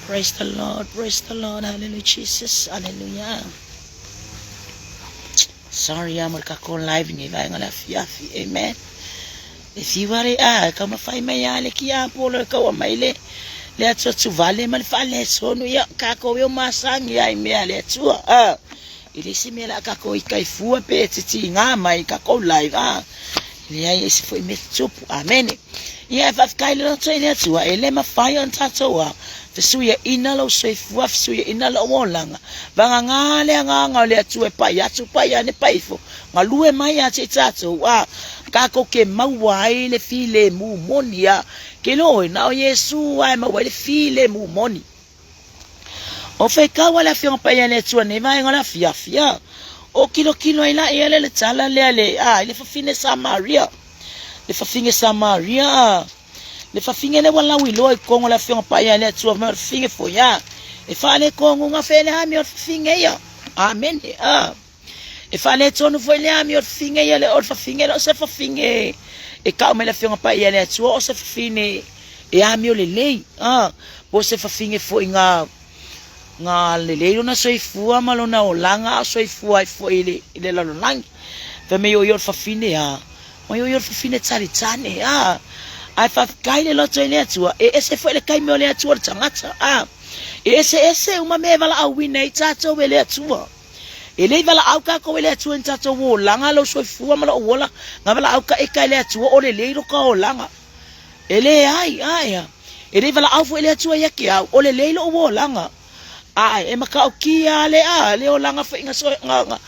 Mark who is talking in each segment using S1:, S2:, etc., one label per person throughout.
S1: Praise the Lord, hallelujah, Jesus, hallelujah. Sorry, I'm going live ni vai ngala fiafi, amen. If you are kama fai mai ale kia polo ka wa mai le atso vale mal fale sonu ya kako yo masangi ai me ale atso ile simela kako ikai fua pe titi nga mai kako live ile ai ese foi me tsupu, amen. Ya fa kai lo tsene atso ele ma fai on tato Fesuya inalo soifua fesuya inalo molanga bangangale nganga le atue pa ya ne paifo ngalue mai ya tsato kako ke mawai le file mu monia ke lo na Yesu ai mawai le file mu moni o fe ka wala fi on pa ya le tsua ne mai ngala fia o kilo ila ele le tsala le le fa fine Samaria le fa finge le wala wilo e kongo la fiong pa ya le tsua ma finge fo ya e fa le kongo nga fe le ha mi finge ya, amen. E fa le tsonu fo le ha mi finge ya le o fa finge lo se fa finge e ka me le fiong pa ya le tsua o se fa fine e ha mi le lei o se fa finge fo nga le lei na so ifua malona o langa so ifua fo ile la lo lang fa me yo fa fine ya mo yo fa fine tsari tsane ai fa kai le loto ile atua ese foi le kai me le atua tangata ese uma me vala au wina itato le atua ele vala au ka ko le atua itato wo langa lo so fu ma lo wola ngavala au ka kai le atua o le ro ka o langa ele ai ele vala au fo le atua yake au o le lo wo langa e maka o kia le o langa fo inga so nga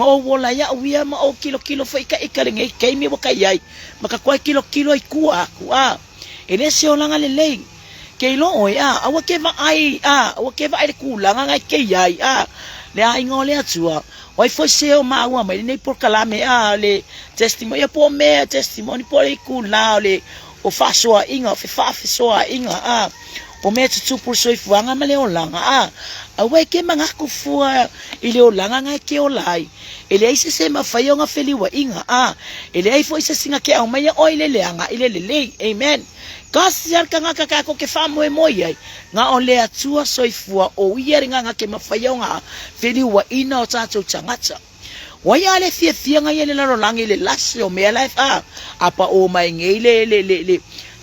S1: o wola ya wia ma o kilo fo ika le ngai kai me wo kai ai maka kwa kilo i kua ele se o langa le ke lo o awa ke va ai le kula nga ngai ke ai le ai ngole atua oi fo se o ma wa mai nei por kalame le testimony po me testimony por i kula le o fa soa inga fa soa inga o me tu por so ifuanga male o langa awe ke manga ku fua ile o langa nga ke o lai ele ai se ma fayo nga feliwa inga ele ai foi se singa ke au mai o ile leanga ile le, amen. Kasi alka nga kakako ke fa mo ai nga on le atua so ifua o ieri nga ke mafayo nga feliwa ina o tato changata waya le fia nga ile lo langa ile last o me life apa o mai ngile le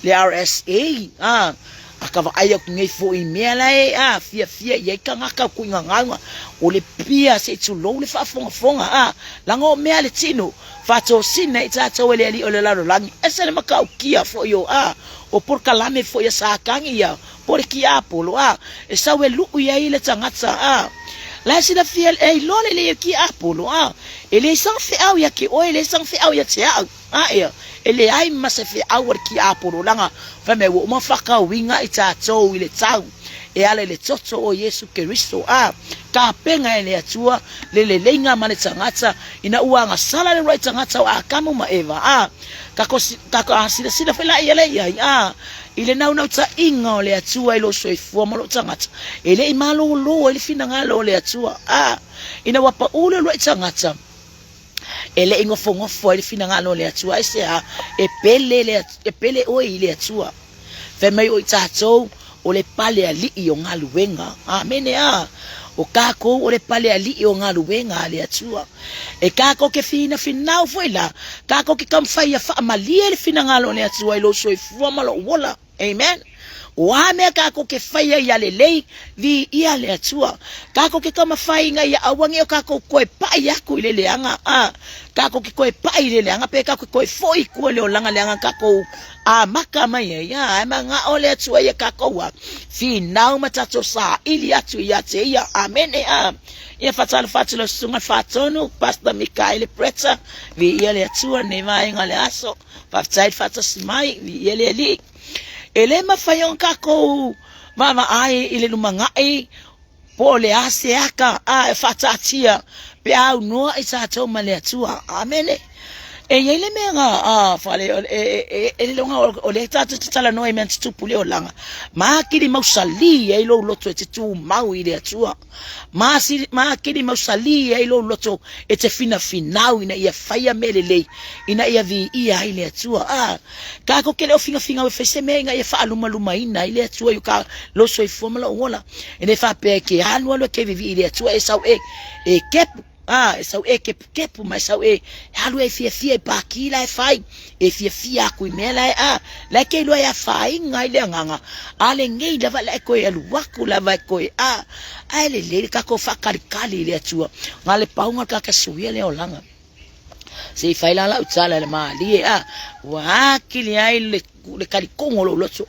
S1: RSA akava ayak ngai fo I mela fia ye kanga ka kuinga nganga o le pia se tu lo le fa fonga lango me le tino fa to sine ita to le ali o le laro langi ese le maka kia fo yo o por kalame fo ya sa kangi ya por kia polo e sa we lu ya ile tangata la sina fia lo le kia polo ele sang fe au ya ki o ele sang fe au ya tia ele ai masefe awar ki aporo langa fa me wo mafaka winga ita to ile tau e ale le toto o Yesu Kristo ka penga ele atua le lenga mane tangata ina uanga sala le right tangata akamu ma eva ka asila fela ele ile na ta inga le atua ilo so ifua mo tangata ele imalo lo ele fina ngalo le atua ina wapa ule lo tangata ele ingofo ele fina ngalo le atua ese e pele o ile atua fe mai o tato o le pale ali o ngaluwenga amen o kako o le pale ali o ngaluwenga le atua e kako ke fina foi la kako ke kam fai fa mali ele fina ngalo le atua ilo so ifua malo wola, amen. Wa me kako ke fai ya le vi ia le atua kako ke kama fai nga ya awangi o kako koe pai aku ile leanga kako ke koe pai ile leanga pe kako koe foi ko le olanga leanga kako maka mai ya manga ole atua ya kako wa fi nau matato sa ili atu ya te ya amen ya fatalo sunga fatonu pastor Mikael Pretza vi ia le atua ne mai ngale aso fatsai fatasmai vi ile li ele mafayon kako mama ai ile lumangai po le aseaka fatatia pe au no isa to male atua amen. yele menga fale longa o le tata tala no men tu pule o langa ma kiri mausali e lo loto te tu mau ile atua ma kiri mausali e lo loto e te fina finau ina ia faia melele ina ia vi ia ile atua ka ko kele o finga o fese menga ia fa luma ina ile atua yu ka lo so i formula ola ene fa pe ke anu lo ke vi ile atua e sau e kep sau kepu mai sau halu e fia pa kila e fai e fia ku mela la ke lo ya fai ngai le nganga ale ngei lava la ko e luaku lava ko ale le ka ko fa kali le atua ngale paunga ka suia le olanga se fai la utsala le mali wa kili ai le kali kongolo loso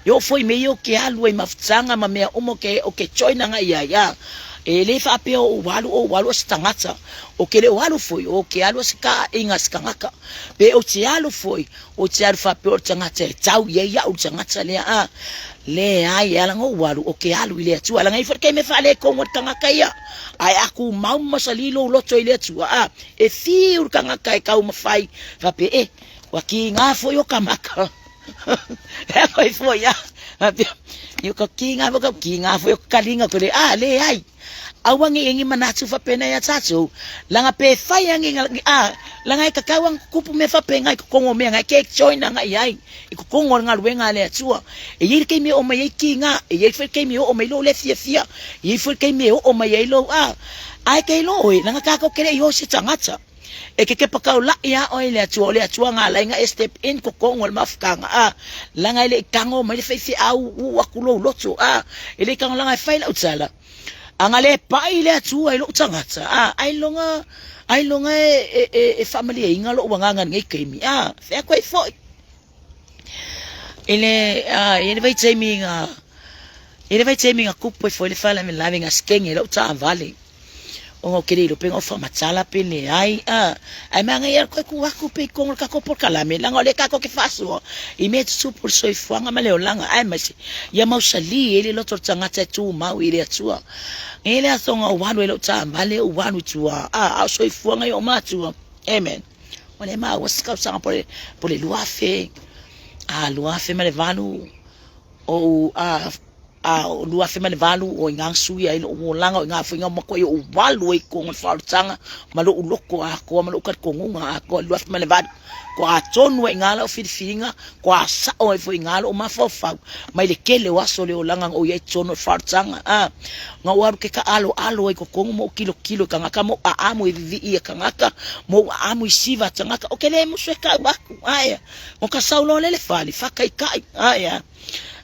S1: yo foi meio ke alu e maftsanga ma mea o ke joina ngai ya ele fa pe o walu stangata o ke le walu foi o ke alu ska inga skangaka pe o ti alu foi o ti alu fa pe o tangata tau ye ya o tangata le ai ala ngo walu o ke alu ile tu ala ngai fa ke me fa le ko ngot tangaka ya ai aku mau masalilo lo to ile tu e fi ur kangaka e kau mafai fa pe wa ki nga foi o kamaka e ko foi ya yo ka kinga foi o kalinga ko le le ai awangi ingi manatu fa pena ya tatu langa pe fai ngi langa ka kawang kupu me fa penga ko ngo me nga ke join nga yai ko ngo nga luenga le tua e yir ke me o mai kinga e yir fe ke me o mai lo le fia yir fe ke me o mai lo ai ke lo langa ka ko kere yo se tangata e ke pakau la ya o le tua nga la nga step in ko ngol mafkanga langa ile kango mai fe au wakulo loto ile kango langa fai la utsala angale pa ile tua ilo tangata ai longa e family e ngalo wanga ngai kemi fe ko foi ele vai timing a kupo foi le fala me laving a skeng ilo ta vale o querido pengo fa machala pele ai manga yer ko ku waku pe ko ka ko por kala me langa le ka ko ke faso I me super so ifanga male langa ai mas ya mausali ele lo tortanga tu mau ile atua ele asonga wanu ele ta vale o wanu tua so ifanga yo matua amen ole ma waska sanga por le luafe luafe male vanu o lua fe male valu o ngang sui ai o langa o nga finga mo ko o walu e ko faltanga malo uloko ko malo ka ko nga ko lua fe male valu ko a tonu e ngala o fifinga ko a sa o e foi ngala o mafofa mai le kele waso le o langa o ye tonu faltanga nga waru ke ka alo e ko mo kilo kanga ka mo amo e vivi e kanga ka mo amo siva tanga ka o kele mo sweka baku aya mo ka saulo le fali fa kai aya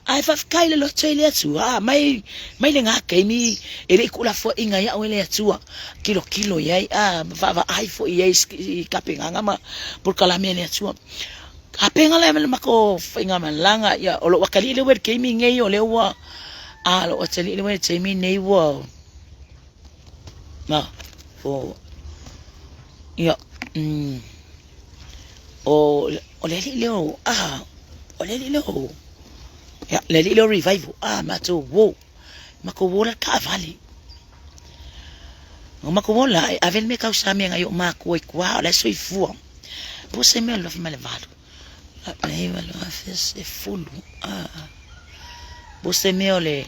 S1: ai fa kaile lo tele tu mai le nga kai mi ele kula fo inga ya ole tu kilo yai va ai fo yai kapinga ngama por kala me le tu kapinga le mako finga malanga ya olo wakali le wer kai mi ngai ole wa lo tele le wer kai mi nei wa na fo ya ole le ya le lilo revival mato mako la ka vale mako la avel me causa me ngayo mako kwa la soi fu po se me lo fa male valo le valo afes e fulu po se me ole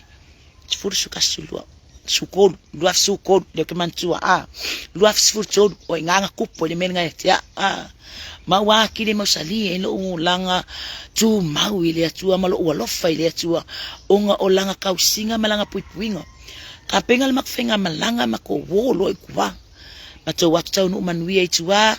S1: furu su kasulu sukol luaf sukol le ke mantua luaf sfurto o nganga kupo le menga ya ma wa kile mo sali e lo langa tu mau ile atua malo lo fa ile atua onga o langa kausinga malanga puipuinga ka pengal makfenga malanga mako wolo ikwa mato watau no manui itua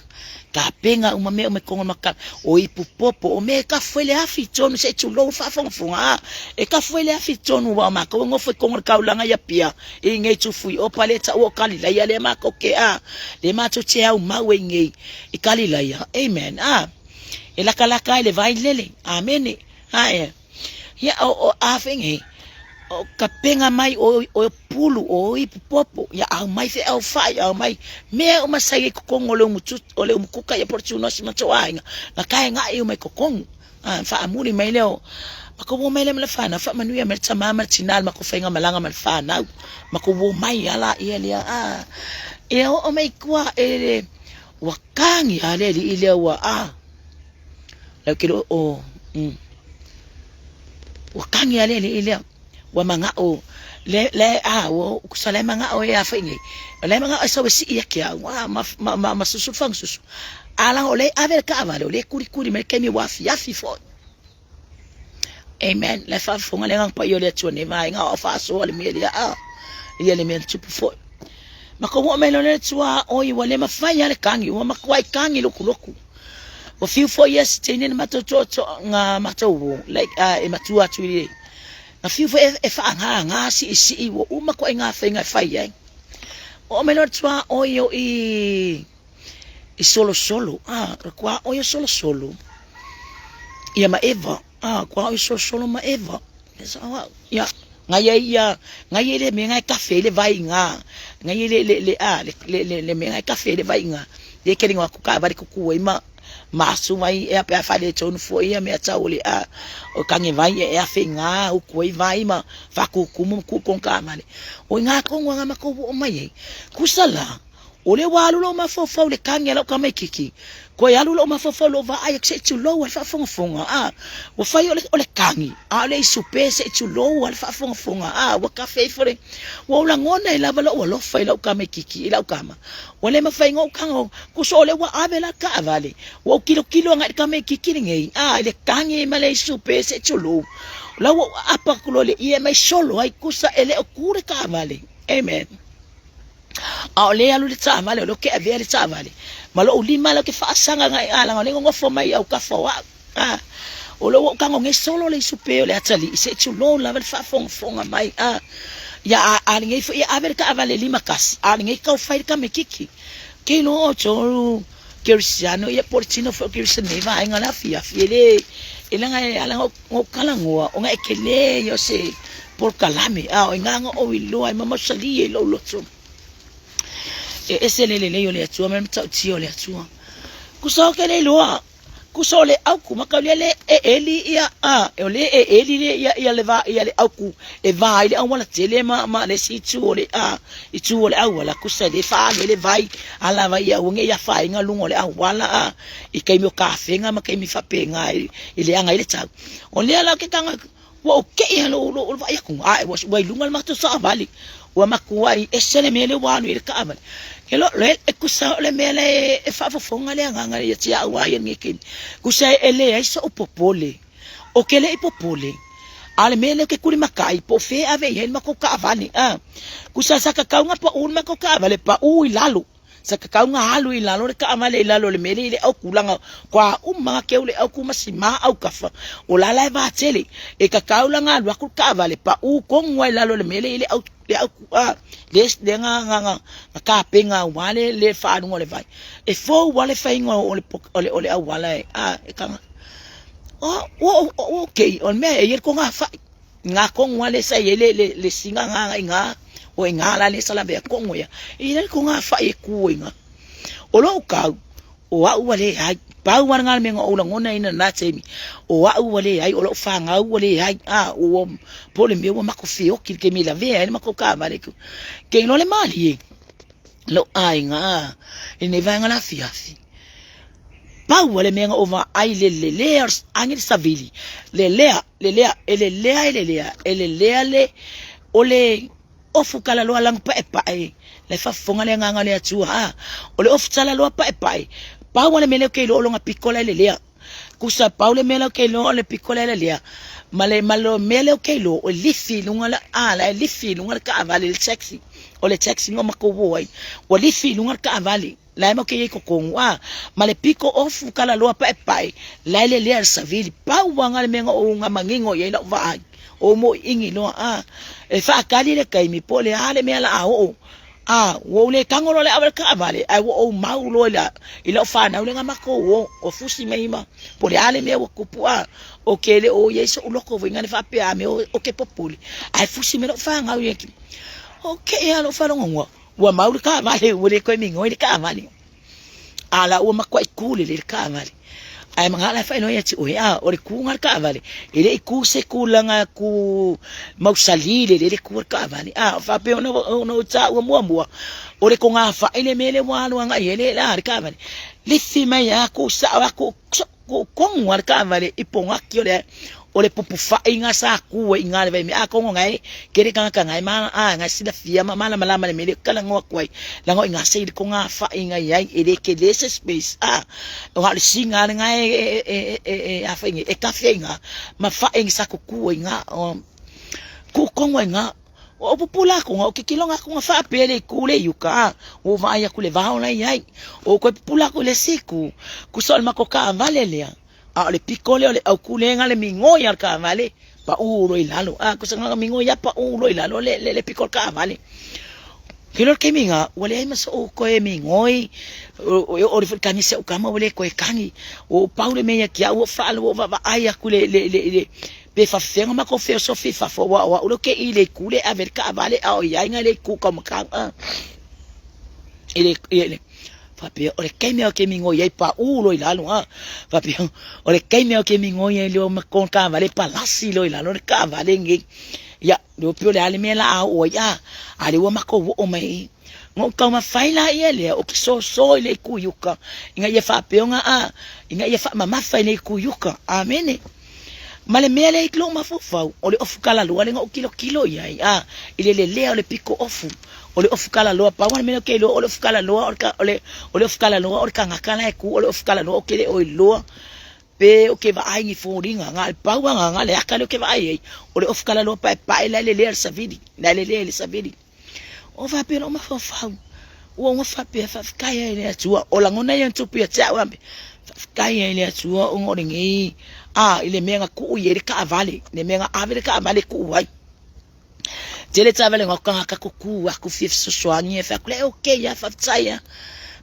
S1: ka penga uma me kongo maka o ipupopo o me ka fwele afi tonu se tu lo fa fonga e ka fwele afi tonu wa maka ngo fwe kongo ka ulanga ya pia e ngai tu fui o paleta o kalila ya le maka ke le mato che au mawe ngai e kalila ya amen e la kalaka le vai lele amen ya o afengi o kapenga mai o pulu o ipupopo ya au mai fe au fai au mai me o masai kokongo le mutu o le mukuka ya portuno si matoanga na kai nga e mai kokongo fa amuri mai leo makobo mai le mlafana fa manuia merta mama tinal makofenga malanga malfana makobo mai ala ele e o mai kwa ele wakangi ale li ile wa la kilo o wakangi ale li ile wa manga o le wo kusale manga o ya faingi le manga so si ya kia wa ma susu fang susu ala ole ave ka vale ole kuri me kemi wa fi fo amen le fa fonga le ngang pa yo le tsone va nga o fa so le me ya le me tupu fo mako me le tswa o i wale mafanya le kangi wa makwai kangi loku o few 4 years tene matoto nga matowo like e matua tuile na few for e fa nga si wo uma ko nga fa fai o me le tswa o yo i solo kwa o yo solo ia ma eva kwa o solo ma eva ya ngai le me ngai cafe le vai nga ngai le me ngai cafe le vai nga le kering wa ku ka ba ku ma masu mai e pa fa le tonu fo ia me tsa ole o kange vai e a fenga o ku vai ma fa ku ku kon ka male o nga ko nga ma ko o mai ku sala ole walu lo ma fo le kange lo ka mai kiki ko ya lo ma fo lo va ai se tu lo wa fa fonga o fa yo ole kangi le supe se tu lo wa fa fonga wa ka fe fore wo la ngona ila ba lo fa ila ka mai kiki ila ka ma ole ma fa ngo kango ku so le wa abela ka vale wo kilo nga ka mai kiki ngai le kangi ma le supe se tu lo la wo apa ku le ie mai solo ai kusa ele okure ka vale amen ole alu le tsa male lo ke ave le tsa male malo ulima lo ke fa sanga ngai ala ngone ngo fo mai au ka fo wa o lo ka ngo solo le supeo le atali se tu lo la fa fonga mai ya ngai fo ya ave ka avale lima kas ngai ka fa ka me kiki ke no cho Cristiano ya portino fo Cristiano va ngala fia fiele ela ngai ala ngo kala ngo o ngai kele yo se por kalame nga o ilo ai mama sali lo so ese le yo le atua me tau tio le atua kuso ke le loa kuso le au ku makale eli ia ole eli le ia le va ia le au ku e va ile au wala tele ma le si tu ole i tu ole au wala kusa le fa le vai ala va ia unge ia fa inga lungo le au wala i kai mi kafe nga ma kai mi fa penga ile anga ile tau ole ala ke kanga wo ke ia lo va ia ku wa lunga ma to sa vali wa makuai esele mele wanu ile ka amal hello le kusa le mele e fa fonga le nganga ya tia wa ya ngikin kusa ele ai so popole o kele popole ale mele ke kuli makai po fe ave yen makoka avani kusa saka kaunga pa un makoka avale pa u ilalu saka kaunga halu ilalu ka amale ilalu le mele ile au kulanga kwa umma ke ule au kumasima au kafa o la la va tele e ka kaulanga lu ku ka avale pa u kongwa ilalu le mele ile au les denga ka penga wale le fa no le vai e fo wale fa ingo ole wala e kanga okay on me e ko nga fa nga ko wale sa yele le singa nga o nga la le sala be ko ngoya ile ko nga fa e ku nga o lo ka o wale ai pa warngal me ngo ngona ina na tsemi o wale ai o lo fa nga wale ai o pole me wa makofi o ke mi la ve ai makoka mare ku ke no le mali lo ai nga ine va nga la fiafi pa wale me ngo over ai le angel savili le ole ofukala lo lang pa le fa fonga le nga le atua ole ofutala lo pa pa wale mele ke lo nga pikola le kusa paule mele ke lo le pikola le male malo mele ke lo o lifi lunga la lifi lunga ka avale le taxi o le taxi ngo mako wai o lifi lunga ka avale la mo ke ko kongwa male piko ofukala lo pa la le savili pa wanga le menga o nga mangingo ye la va o mo ingi no e fa kali le kai mi pole ale mela wo le kangolo le abalka abale ai wo maulo la ila fa na le ngamako o fusi meima pole ale me wo kupua o kele o yeso uloko vinga ne fa pe ame o ke populi ai fusi me lo fa nga yeki okay ya lo fa ngwa wa maulu ka vale wo le ko mingo le ka vale ala wo makwa ikule le ka vale ai mangala fa no ya ti o ya o le kunga ka vale ele ku se kulanga ku mausalile le ku ka vale fa pe no ta o mo o le konga fa ele mele walo nga ele la ka vale le fima ya ku sa wa ku konga ka vale iponga ki o le pupu fa inga sa ku inga le me konga ngai kere kanga ngai ma nga sida fia ma mala mala mele kala ngo kwai la ngo inga se konga fa inga ya ele ke lese space o ha le singa ngai fa inga kafe inga ma fa inga sa ku inga ku konga inga o pupula ko o kikilonga ko fa pele kule yuka o vai kule va ona yai o ko pupula ko le siku ku sol makoka valelea le pikole le au kulenga le mingoya ka vale pa ulo ilalo ko sanga mingoya pa ulo ilalo le pikol ka vale kilo ke minga wale mas o ko e mingoi o le kanisa o kama wale ko e kangi o paule meya kia o fa lo va aya kule le pe fa fenga ma ko fe so fi fa fo wa o ke ile kule aver ka vale au ya ngale ku kom ka ile papi o le kaime o ke mingo ye pa ulo ilalo papi o le kaime o ke mingo ye lo ma kon ka vale pa lasi lo ilalo ka vale ngi ya lo pio le ale mela o ya ale wo mako o mai ngo ka ma faila ye le o ki so le ku yuka inga ye fa pe nga inga ye fa mama fa le ku yuka amene male mele iklo ma fofa o le ofukala lo ale ngo kilo ya ile le o le piko ofu o le ofukala loa pa wana meno ke lo o le ofukala loa o le ofukala loa o ka ngakana e ku o le ofukala loa o ke le o loa pe o ke va ai ni foringa nga pa wana nga le akale o ke va ai o le ofukala loa pa la le savidi la le savidi o va pe no ma fa o nga fa pe fa kaya ile atua o la ngona ye ntupu ya tsa wambe kaya ile atua o ngore ngi ile menga ku ye ka vale ne menga ave ka vale ku wai tele tsavele ngokanga ka kuku aku fifso swani fa kule okay ya fa tsaya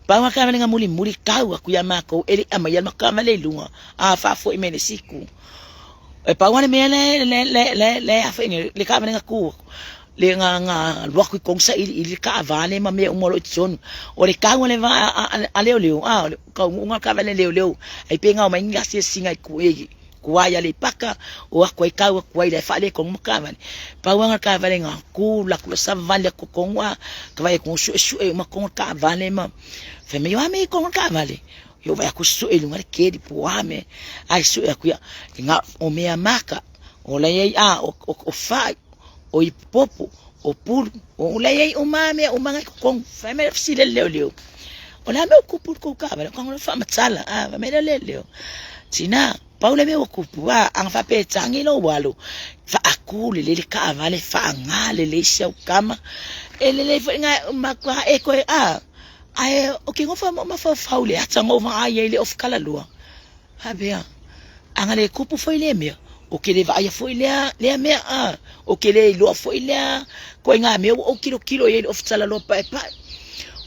S1: pa wa ka nga muli ka ku ya mako ele amaya makama le lunga fa fo imene siku e pa wa mele le afa le ka nga ku le nga lo ku kongsa ili ka vale ma me umolo tson o le ka ngole va a leo ka nga ka vale leo ai penga o mainga singa ku kuaya le paka o ko ka ko ile fa le ko mukavani pa wanga ka vale nga ku la ku sa vale ko konwa ka vai ko su ma ko ka vale ma fe me yo ame ko ka vale yo vai ku su ele ngare ke di puame ai su ya ku ya nga o me amaka o la ye o fa o ipopo o pur o la ye o mame o manga ko fe me si le leo o la me ku pur ko ka vale ko fa matsala me le leo tina paula me okupua ang fa pe tsangilo walo fa akule le ka vale fa ngale le sha kama ele le nga makwa e ko ai okay ngo fa ma fa faule atsa ngo va ai le of kala lua ha bea angale kupu foi le me o que le vai foi le me o que le lo foi le ko nga me o kilo ele of tsala lo pa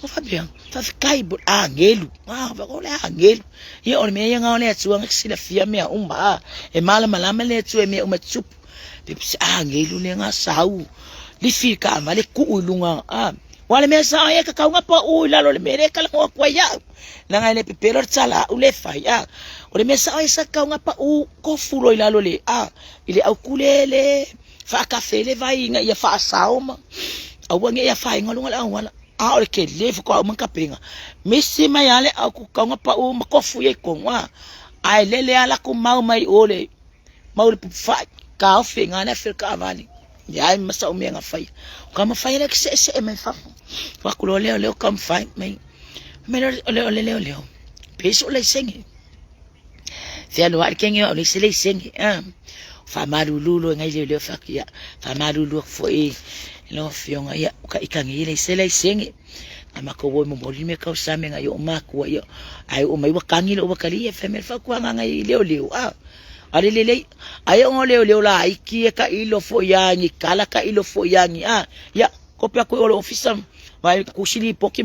S1: o fa bea fa kai bu angelu va ko le angelu ye o me nga ole tsuang sila fia me e mala le tsu me o matsup pipsi angelu le nga sau li fika male ku ulunga wale me sa ye ka nga pa lalo le mere kala ko kwa ya la nga le pipero tsala u le fa ya o le me sa ye sa ka nga pa ko fulo lalo le ile au kulele fa ka fele vai nga ye fa sauma au nga ya fa ngolunga la wala o ke le ko mo ka pinga misima yale aku ka nga pa makofu ye ko wa ai le ala ku mau mai ole mau le fa ka finga na fil ka vani ya masa umi nga fai kama fai le se me fa wa ku le kam fai mai me le peso le sengi fia lo arkengi o le sengi fa marululo ngai le fa kia fa marululo foi lo fionga ya ka ikangi le sele sengi ama ko wo mo me ka usame nga yo maku yo ai o mai wakangi lo wakali e femel fa kwa nga leo ale lele ai o leo la iki ka ilo fo yangi kala ka ilo fo yangi ya kopia ko lo ofisa vai kusili poki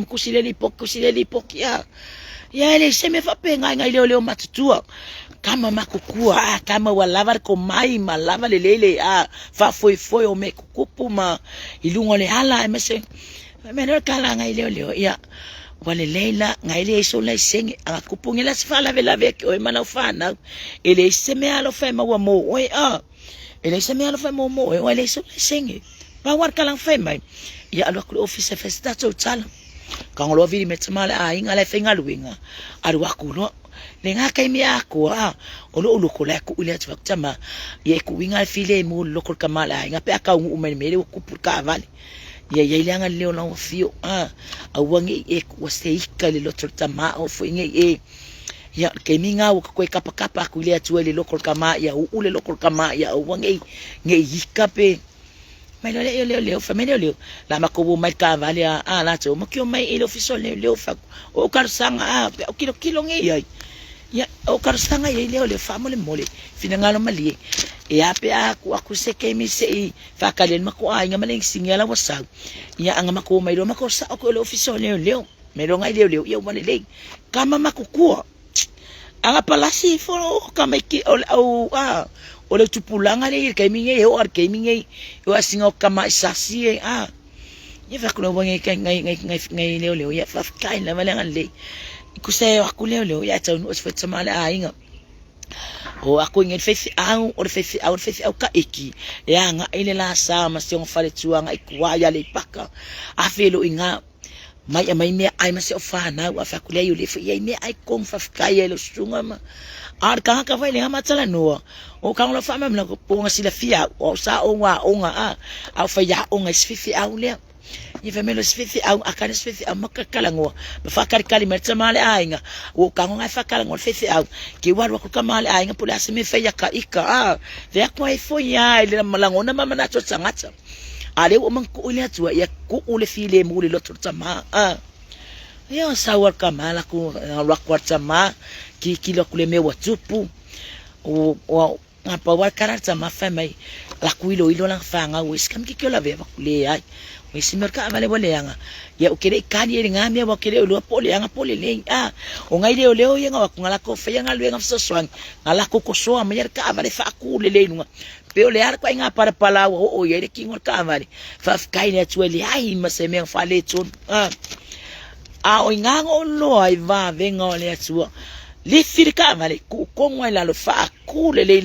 S1: ya le se me fa penga nga leo matutua kama makukua kama walava ko mai malava lele fa foi o me kupu ma ilungo le hala mese menor kala nga leo ya wale leila ngaile iso la senge anga kupungela sifala vela veke o mana ufana ele iseme alo fema wa mo oi ele iseme alo fema mo oi wale iso la senge pa war kalang fema ya alo ku office festa to tsala kangolo vili metmala inga la fenga luinga aru akulo lenga kai mi ako olo ko la ku ile tsama ye ku winga file mo lokol kamala inga pe aka umemele ku purka vale ya ilanga leo na ofio awangi wase ikale lotro tama ofo inge ya keminga ko kapa ku ile atuele lokol kama ya ule lokol kama ya awangi nge ikape mai leo família leo la makobo mai ka vale la to makio mai ile official leo fa o karsanga o kilo nge ya o karsanga leo famole mole finangalo mali ape aku seke mi se fa kalen mako nga maling singala wasa ya ang mako may mako sa ako le official leo meron ngai leo ya manile kama makukua ang palasi fo kama ki o le tupulanga le kai minge o ar kai minge o asinga kama isasi ya fa kuno bangi ngai leo ya fa kai la malang le kusay ako leo ya taw no fa tamala inga o ako ngel fesi au ka iki ya nga ile la sa masong fale tuanga ikwaya le paka afelo inga mai me ai masi ofana wa fa kule yule ya me ai kong fa kaya lo sunga ma ar ka vai le matsala no o ka lo fa ma ko ponga sila fia o sa o nga au fa ya o nga sfifi au le ye famelo sfifi au akana sfifi amakakala ngo bafakari kali mertsamale ainga o kango nga fakala ngo sfifi au ki warwa ku kamale ainga pula simi fe ya ka ika ve ko ai fo ya ile malango na mama na tsangata ale o man ku ile atwa ya ku ule file mo le lotro tsama ya sawar kamala ku rakwa tsama ki kilo kule me watupu o apa war karata mafamai la kuilo ilo lang fanga wis kam ki kila ve bakule ai wis merka vale bole yanga ya ukire kani ngami wa kire lo pole yanga pole le o ngai leo yanga wa ngala ko fe yanga lo yanga fsoswang ngala ko ko so amer ka vale fa kule le nunga pe ole ar ko nga para pala o ye ki ngor ka vale fa kai ne tuele ai maseme fa le tun o ngango lo ai va venga ole atua le firika male ku kongwa la lo fa kule le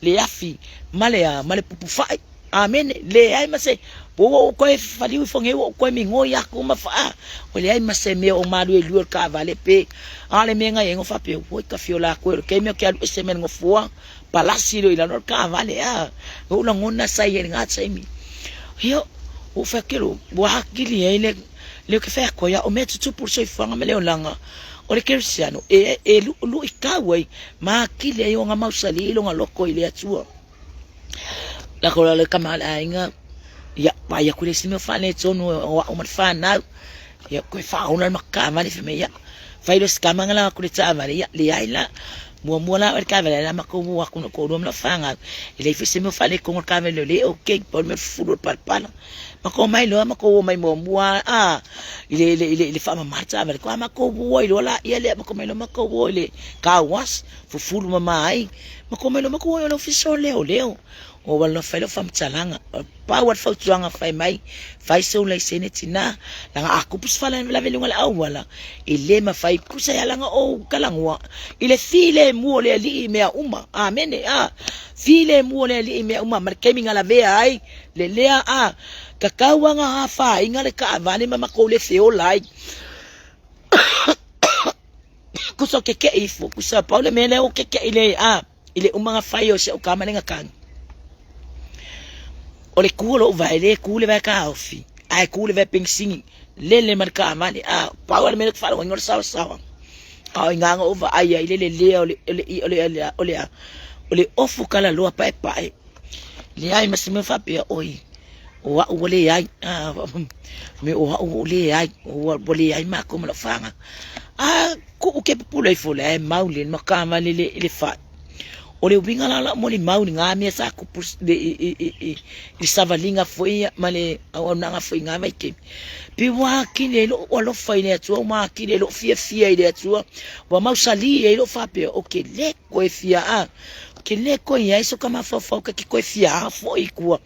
S1: le afi male pupu fa amen le ai mase bo ko fali fonge ko mi ngoya ku ma fa o le ai mase me o malu e luor ka vale pe ale menga yengo fa pe o ka fiola ko ke me ke alu semen ngo fua palasi lo ila no ka vale o la ngona sai nga sai mi yo o fa kelo bo hakili ele le ke fa ko ya o metu tu por so fanga me le langa o le kersiano lu ikawai ma kile yo nga mausali lo nga loko ile atua la ko le kamala inga ya pa ya kule sime fane tonu o matfana ya ko fa una makama le fime ya fa ile skama ngala kule tsama ya le aila mo la ka vela la makomu wa kuno ko dom la fanga ile fisime fane ko ka vela le okay por me fudo palpala mako mai lo mako mai mo ile fama marcha vela ko mako wo ile la ile mako mai lo mako wo ile ka was fu fudo mai mako mai lo mako wo lo fiso leo o wala fa lo fam tsalanga pa wat fa tuanga fa mai fa so la senetina la aku pus fa la velunga la awala ile ma fa kusa ya langa o kalangwa ile file mo le li me uma amen file mo le li me uma mar kemi ngala ve ai le lea kakawanga fa ingale ka vale mama ko le feo lai kuso ke ifo kusa pa le mele o ke ile ile umanga fa yo se o kamalenga kan ole kulo vai le kule vai ka ofi ai kule vai pensingi lele marka amani power me fa ngor sawa nganga over ai ole ofu kala lo pa le ai masime fa pe oi o ole ai me o ole ai o bole ai ma como la fanga ku ke pula ifole ai maulin makama le fa ole winga la mo ni mauni ngami sa ku le savalinga foi male ona nga foi ngama ke pi wa kile lo lo foi le tu ma kile lo fia ile tu wa mausali ile fa pe o ke le ko fia ke le ko ya iso kama fa ke ko fia foi ku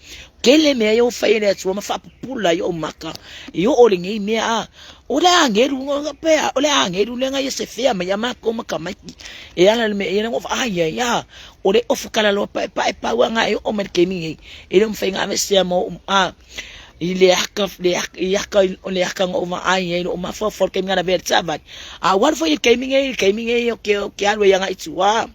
S1: kele me yo fa ile tswa mafa pula yo maka yo ole ngi me a ole angeru pe ole angeru lenga yese fea me yama ko maka mai e ala me ina of aya ya ole ofukala lo pa wanga yo o mer kemi ele mo fainga me se mo a ile yaka ole yaka ngova aya no ma for kemi ngana ver sabat a war fo kemi yo ke alwe yanga itwa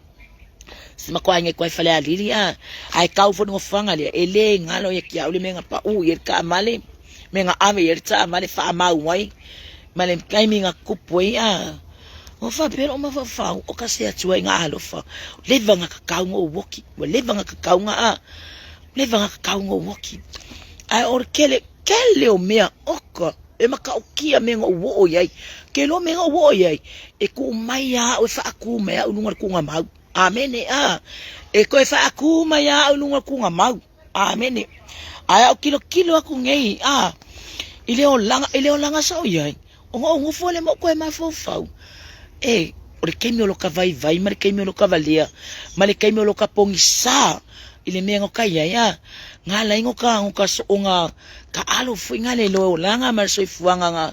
S1: sima kwa nge kwa fale alili ai kau fo no fanga le ele ngalo ye kia ule menga pa u yer ka male menga ave yer ta male fa ma wai male kai minga kupoi o fa pero ma fa o ka se atua nga alo fa leva nga ka ngo woki o leva nga ka nga leva nga ka ngo woki ai or kele o mea oka e maka o kia menga wo yai ke lo menga wo yai e ku mai o fa aku mea ununga ku nga mau amene e koe fa aku mai ununga ku nga mau amene ai o kilo aku ngei ile o langa sa o yai o fole mo koe mai fofau e ore kemi o loka vai mare kemi o loka valia mare kemi o loka pongisa ile menga ka ya ngala ingo ka so nga ka alo fu ngale lo langa mare so fuanga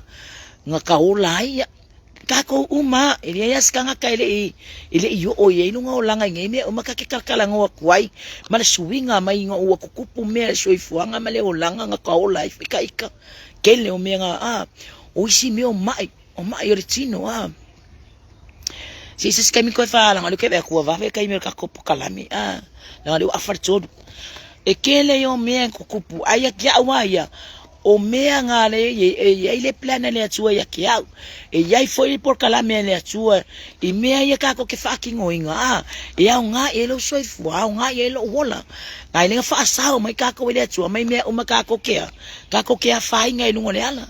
S1: nga ka olai kako uma ile ya skanga ka ile yo o ye no langa ngeme o makake kalkala ngo kwai male suwinga mai ngo o kukupu me so ifuanga male o langa nga ka o life ika kele o menga o si me o mai yo retino si se kemi ko fa langa le ke ba ko va fe kai me ka kopu kalami langa le afar todo e kele yo me kukupu aya kia waya o mea ngale ye ile plana le atua ya kiau e yai foi por kala me le atua e mea ye ka ko ke fucking oinga e au nga e lo soi fu au nga ye lo wola ngai le fa sao mai ka ko le atua mai mea o ma ka ko ke fa inga ilungo le ala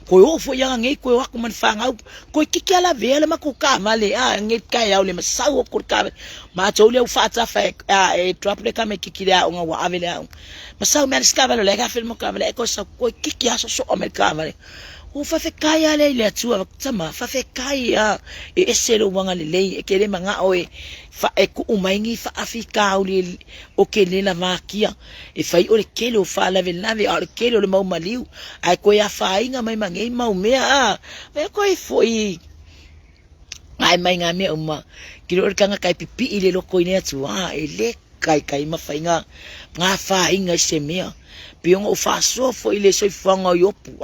S1: ko o fo ya ngai ko wa ko man fa ngau ko kiki ala vele ma ko ka male ngai ka ya le masau ko ka ma tole u fa ta fa e drop le ka me kiki ya nga wa avele masau me skavalo le ka film ka vele ko sa ko kiki ya so amerika vale o fa fe kaya le atua tsama fa fe kaya e eselo wanga le e kele manga oe fa e ku umaingi fa afika o kele la makia e fai o le kele o fa la velave o le kele o le mau maliu ai ko ya fa inga mai mangai mau mea me ko e foi ai mai nga me uma kilo kanga kai pipi ile lo ko ine atua e le kai ma fa inga nga fa inga se mea piong o fa so fo ile so fanga yo pu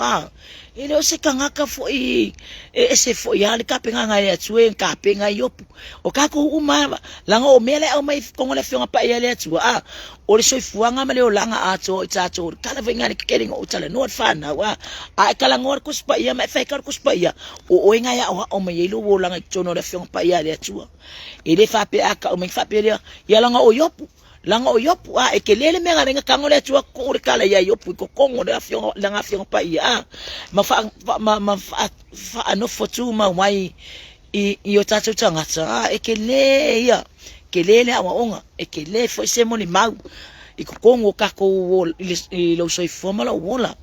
S1: ele o se kanga ka fo e se fo ya le ka penga nga ya tsue ka penga yo pu o ka ko uma langa o mele o mai ko le fionga pa ya le tsua o le so fuanga male o langa ato itato kala venga ni kering o tala no fa na wa kala ngor ku spa ya mai fa ka ku spa ya o nga ya o mai lo o langa tsono le fionga pa ya le tsua ele fa pe aka o mai fa pe ya langa o yo pu langa o yopu e kelele menga renga kangole tua ko kala ya yopu ko kongo le afio langa afio pa ia ma fa no fotu ma mai i o tatu tangata kele ya kelele awa onga kele fo se moni mau i ko kongo ka ko i lo so forma la wola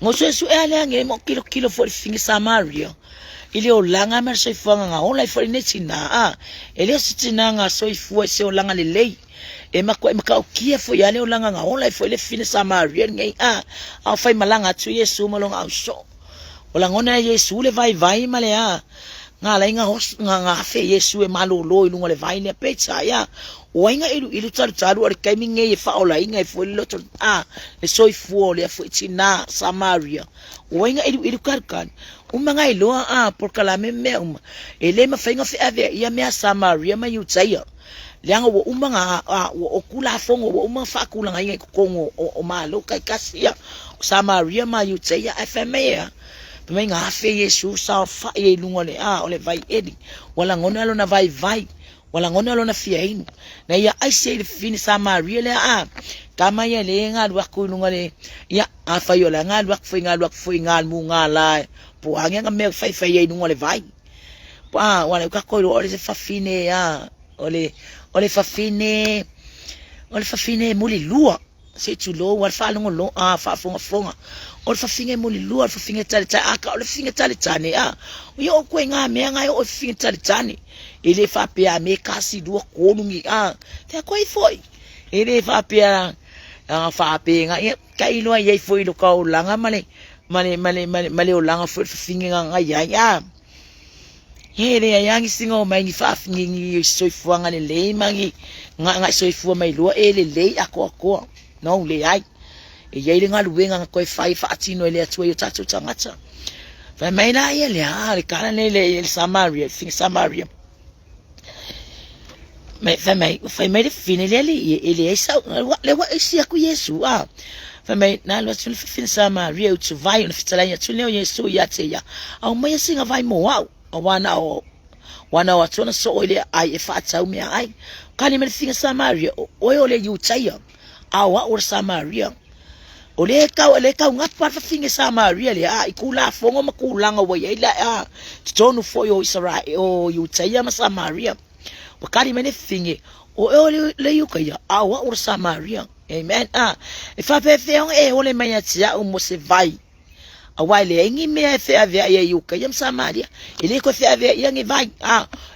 S1: ngo su ele nge mo kilo for fingi samaria ile o langa mer so ifanga nga ola ifo ine tina ele sitina nga so ifo se o langa le lei e maka o kia fo yale o langa nga ola ifo ile fine samaria ngai a fai malanga tu yesu malonga au so ola ngona yesu le vai male nga la inga hos nga fe yesu e malolo ilunga le vai le pecha ya o inga ilu taru ar kai minge e fa ola inga ifo ile to le so ifo le fo tina samaria o inga ilu karkan umanga ilo por kala me ele ma fainga fe ave ya me samaria ma yutaya lianga wo umanga o kula fongo wo uma fa kula ngai kongo o malo kai kasia samaria ma yutaya fma me nga fe yesu sa fa ye lungole ole vai edi wala ngona lo na vai wala ngona lo na fiain na ya ai se fini samaria le kama ye le nga lwa ku lungole ya afa yo la nga lwa fu nga mu nga la po anga me fai ye lungole vai wala ka ko ole se fa fine ole fa fine muli lua se tu lo wa fa longo lo fa fonga o fa finge muli lua fa finge tali aka o finge tali tani yo ko nga me nga yo finge tali tani ele fa pe me kasi do ko lungi te ko foi ele fa pe fa pe nga kai lo ye foi lo ka ulanga male ulanga fo finga nga ya hele yang singo mai ni fa fingi soifuanga le mangi nga soifua mai lo le ako no le ai ye le nga luenga ko fai fa atino le atu yo tatu tangata fa mai na ye le kana le Samaria fing Samaria mai fa mai fine le esa le wa isia ku Yesu fa mai na lo tsul fin Samaria tu vai no fitalanya tu le Yesu ya te ya au mai singa vai mo wana watu na so ile ai fa tau me ai kali me finga Samaria ole yu taya awa or Samaria ole ka ngapa fa finga Samaria le ikula fongo makulanga wa ila tonu fo yo Israel o yu taya ma Samaria wakali me finge ole le yu kaya awa or Samaria amen fa fe ole mayatia o mo se vai awale ingi me fe avia ye yuka yam Samaria ile ko fe avia yangi vai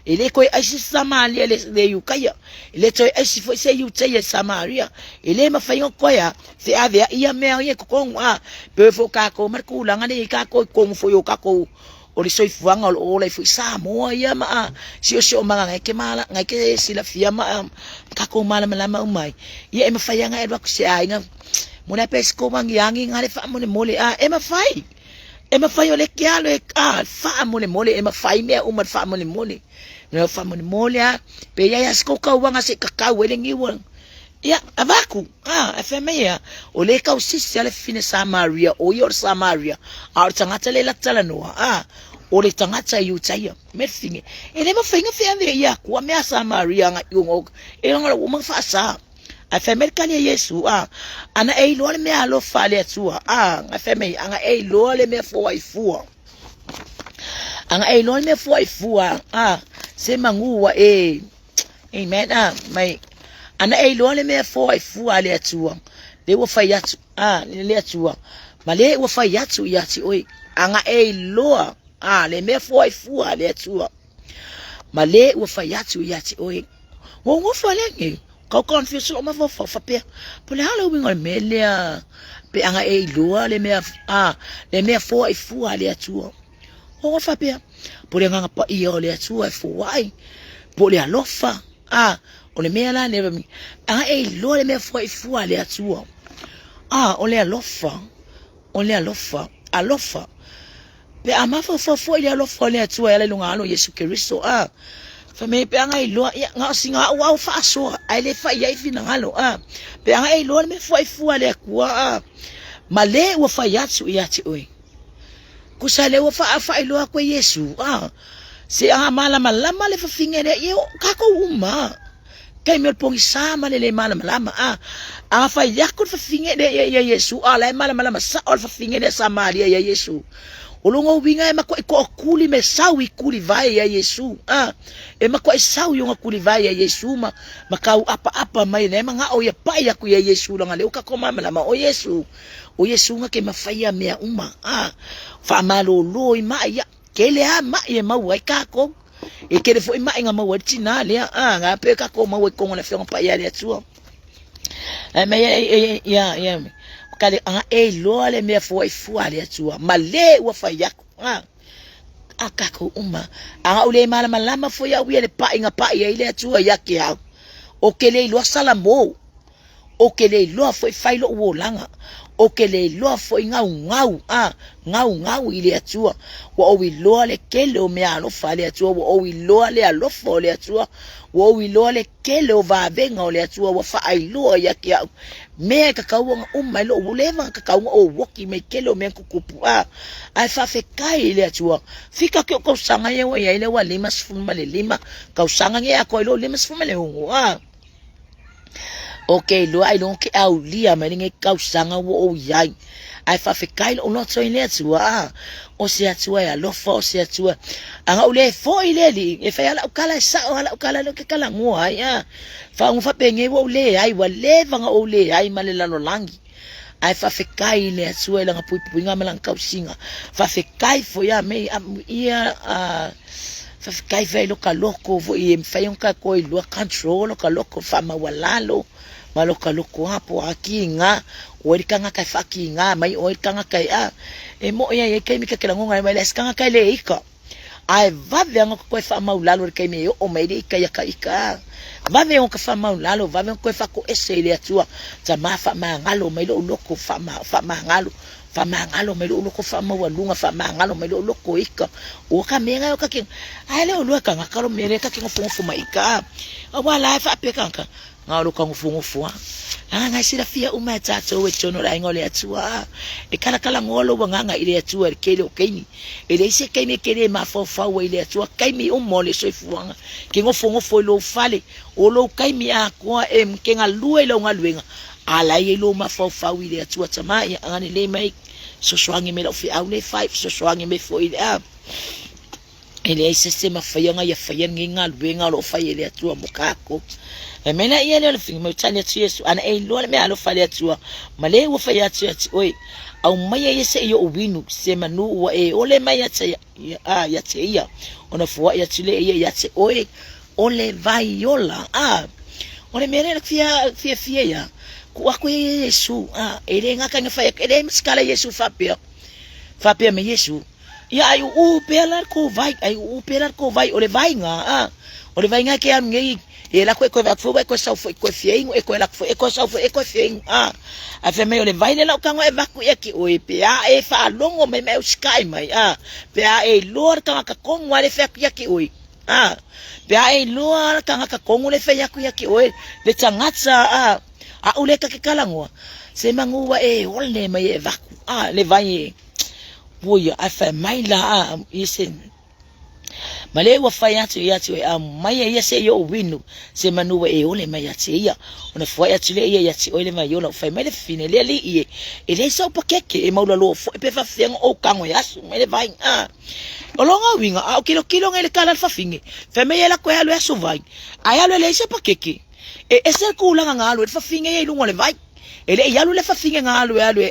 S1: ile ko aisi Samaria le yuka ya ile to aisi fo se yuta ye Samaria ile ma fa yo ko ya fe avia ya me ye ko pe fo ka ko mar ku langa ne ka ko fo yo ka ko o le soifuanga o le fo sa mo ya ma si o manga ngai ke mala ngai ke sila fia ma ka ko mala mala mai ye ma fa yanga e ba ku se ainga mona pesco mangiangi ngale fa mole ema fai ole kialo fa mole ema fai me uma fa mole no fa mole pe ya sko ka wanga se ka wele ngiwa ya abaku afemea ole ka usisi ale fine Samaria o yor Samaria tangata le latala no ole tangata yutaya mefinge ele ma finga fe ande ya kwa me Samaria nga yungo ngala uma fa sa afemer kali Yesu ana lo me alo fale atua afemer anga lo le me fo ifua anga lo me fo ifua se mangua amen mai ana lo le me fo ifua le atua le wo fa yatu le atua male wo fa yatu yati oi anga lo le me fo ifua le atua male wo fa yatu yati oi wo fa le kau confuse o ma fa pe pole hala winga melia pe anga lo le me fo ifua le atua o fa pe pole nga pa iyo le atua fo wai pole alofa o le me la ne mi anga lo le me fo ifua le atua o le alofa pe ama fo le alofa le atua le lunga ano Yesu Kristo fa me pe anga lo nga singa wa fa so ai le fa ya fina ngalo pe anga lo me fo ifua le kwa male wo fa yatsu yati oi kusale wo fa lo kwa Yesu se mala le fa fingere yo kako uma kai me pongi sama le mala fa yakut fa fingere ya Yesu la mala sa fa fingere Samaria ya Yesu ulungo winga ema ko kuli me sawi kuli vai ya Yesu ema ko sawi nga kuli vai ya Yesu makau apa mai ne nga o ya pa ya ku ya Yesu nga le ukakoma mala o Yesu nga ke mafaya me uma fa malo lo ma ya kele ma ye ma wa kako e kele fo ma nga ma wa tina le nga pe ka ko ma we ko na fe pa ya le tu ya kale lo le me fo ifua le tua male wa fa yak akako uma ule mala fo ya wi le pa ya ile tua yak ya o kele lo salamo o kele lo fo fai lo wo langa o kele lo fo ngau ile tua wa o wi lo le kele o me alo fa le tua wa o wi lo le alo fo le tua wa o wi lo le kele o va venga o le tua wa fa ai lo yak ya me kakau lo uleva kakau o woki me kelo me kukupu ai fa fe kai le atua fika ke ko sanga ye wa ile wa lima sfuma le lima ka sanga ye ko lo lima sfuma le hungu okay lo ai lo ke au lia me nge ka sanga wo yai ai fa fe kai lo no so ile atua o se atua ya lo fo se atua anga ule fo ile li e fa ya la kala sa ala kala lo ke kala ngua ya fa un fa penye wo le ai wa le vanga o le ai malela no langi ai fa fe kai le atua la ngapu nga malang ka singa fa fe kai fo ya me ia fa fe kai ve lo ka loko vo i fa yon ka ko lo control lo ka loko fa ma walalo maloka loko hapo akinga o kanga kai fakinga mai o kanga kai e mo ia e kai mika kila ngonga mai les kanga kai le ika ai vave ngo ko fa maulalo kai me o mai de ika ya kai ika vave ngo fa maulalo vave ngo fa ko esele atua ta mafa mangalo mai lo loko fa mangalo famangalo mai lo loko fa mawalunga famangalo mai lo loko ika o ka menga o ka king ai le o lo ka ngakalo mere ka king fongo fuma ika o wala fa pekanka ngalo ka ngofungo fua nga sira fia uma tato we chono la ngole atua e kala kala ngolo wanga ile atua kele o kaini ele se kaini kele ma fo fa we ile atua kaimi o mole so fuanga ke ngofungo fo lo fale o lo kaimi a ko em ke ngalue lo ngaluenga ala yelo ma fo fa we ile atua tama ya ngani le mai so swangi me lo fi au le 5 so swangi me fo ile ele sistema fayanga ya fayenga ngaluenga lo fa ile atua mukako mena ia le fingi mo tanya Yesu ana e lo me alo fale atua male wo fa ya oi au mai yese yo winu se manu wa e ole mai ya ya ia ona fo ya tile ya oi ole vai yola ole mere fia ya ku Yesu ele ngaka nga fa ele skala Yesu fa pe me Yesu ya ai u pelar ko vai ole vai nga ke am ngai e la ko va fo ko sa fo ko fieng e ko la fo e ko sa fo e ko fieng a fe me le vai le la ka ngo e va ku e ki o e pe e fa longo me sky mai pe e lor ka ko ngwa le fe ku ki o pe e lor ka ko ngule fe ya ku ki o le tsangatsa a ule ka ke kala ngo se manguwa e ole mai e va ku le vai boya a fe mai la isen male wa fayatu ya tu mai ya se yo winu se manu e ole mai ya ya ona fo ya tule ya ti ole mai yo la fa mai le fine le li e so pakeke e maula lo fo pe fa fiang o kango ya su mai le vai o longa winga o kilo ngele kala fa finge fa mai la ko ya lo ya su vai aya lo le se pakeke e ese ku la ngalo fa finge e lungo le vai ele ya lo le fa finge ngalo ya lo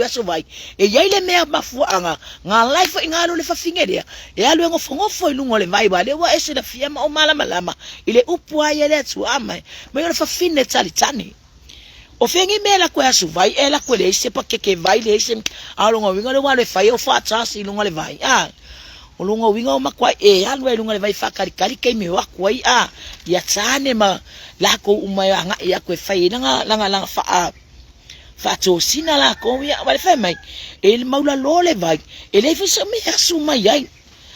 S1: ya so vai e ya ile me mafu anga life ngalo le fa finge dia ya lo ngofo ilungo le vai ba le wa ese da fiema o malama ile upwa ya le tu ama me yo fa finne tani o fengi me la ko ya so vai ela ko le se pa ke vai le se alongo winga le wa le fa yo fa tasi ilungo le vai o lungo winga o makwa e ya lo ilungo le vai fa kari ke me wa ko ya tsane ma la ko umaya nga ya ko fa ina langa fa fato sina la ko ya vale fa mai el maula lo le vai ele fa se me asu mai ai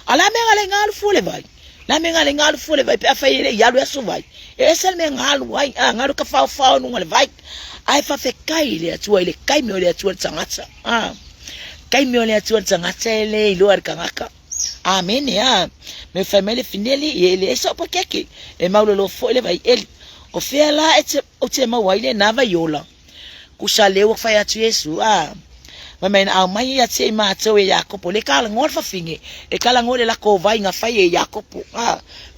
S1: ala me ngale ngal fu le vai la me ngale ngal fu le vai pe fa ile ya lo asu vai e sel me ngal vai ngalu ka fa no ngale vai ai fa fe kai le atu ile kai me le atu tsangatsa kai me le atu tsangatsa ile lo ar kangaka amen ya me family fineli ele so pakeke e maula lo fu le vai el o fela o te ma waile na va yola kusale wa fa ya Yesu mamen au mai ya te ma to e Jakob le kala ngor fa finge e kala ngor la ko vai nga fa e Jakob